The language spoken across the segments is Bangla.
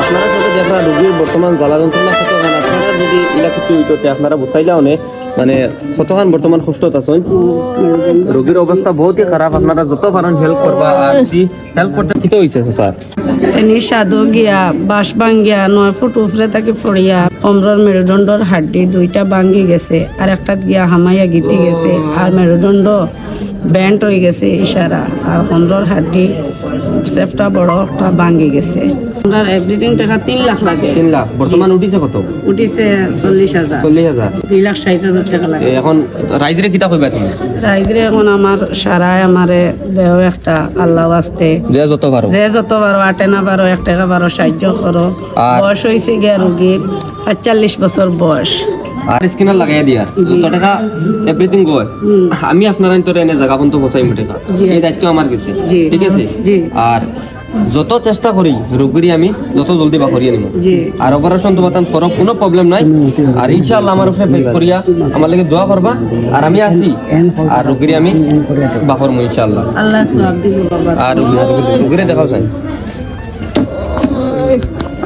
আপনারা সবাই দেখা রোগীর বর্তমান জ্বালা যন্ত্রণা কতখান আপনারা যদি ইলা কিছু হইতো আপনারা বুঝাইলাও নে মানে কতখান বর্তমান সুস্থ আছেন রোগীর অবস্থা বহুতই খারাপ আপনারা যত পারেন হেল্প করবা আর যদি হেল্প করতে কি হইছে স্যার এনি সাধু গিয়া বাঁশ ভাঙ্গিয়া 9 ফুট উপরে তাকে পড়িয়া কমরের মেরুদণ্ডর হাড্ডি দুইটা ভাঙ্গি গেছে আর একটা গিয়া হামাইয়া গিতি গেছে আর মেরুদণ্ড ব্যান্ড হয়ে গেছে ইশারা আর কমরের হাড্ডি সেফটা বড় একটা ভাঙ্গি গেছে আমরা এভরিথিং টাকা 3 লাখ লাগে 3 লাখ বর্তমান উঠিছে কত উঠিছে 40,000 40,000 2,60,000 টাকা লাগে এখন রাইজরে কিতা কইবা তুমি রাইজরে এখন আমার সারায় আমারে দেহ একটা আল্লাহ ওয়াস্তে যে যত পারো যে যত পারো আটে না পারো 1 টাকা পারো সাহায্য করো আর- বয়স হয়েছে গিয়া রোগীর 45 বছর বয়স আর স্ক্যানার লাগাইয়া দিয়ার যত টাকা এভরিথিং গয় আমি আপনারা তো এনে জায়গা পর্যন্ত পৌঁছাই টাকা জি। এই দায়িত্ব আমার কাছে জি। ঠিক আছে জি। আর যত চেষ্টা করি রোগী আমি যত জলদি বা করিয়ে নিব জি আর অপারেশন তো বাতান করো কোনো প্রবলেম নাই আর ইনশাআল্লাহ আমার উপরে বেক করিয়া আমার লাগে দোয়া করবা আর আমি আছি আর রোগী আমি বাপর মু ইনশাআল্লাহ আল্লাহ সওয়াব দিব বাবা আর রোগীরে দেখাও চাই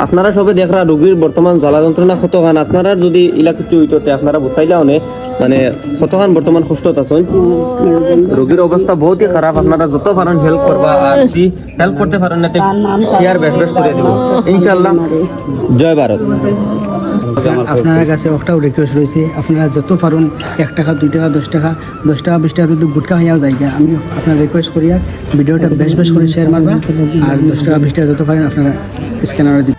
আপনারা সবে দেখরা রোগীর বর্তমান জ্বালা যন্ত্রণা কতখান আপনারা যদি ইলা কিছু হইতো আপনারা বুঝাইলাও নে মানে কতখান বর্তমান সুস্থ আছেন রোগীর অবস্থা বহুতই খারাপ আপনারা যত পারেন হেল্প করবা আর যদি হেল্প করতে পারেন না শেয়ার বেশ বেশ করে দিব ইনশাআল্লাহ জয় ভারত আপনার কাছে একটাও রিকোয়েস্ট রয়েছে আপনারা যত পারুন 1 টাকা 2 টাকা 10 টাকা 10 টাকা 20 টাকা যদি গুটকা হইয়াও যায় আমি আপনার রিকোয়েস্ট করি আর ভিডিওটা বেশ বেশ করে শেয়ার মারবা আর 10 টাকা 20 টাকা যত পারেন আপনারা স্ক্যানারে দিবেন।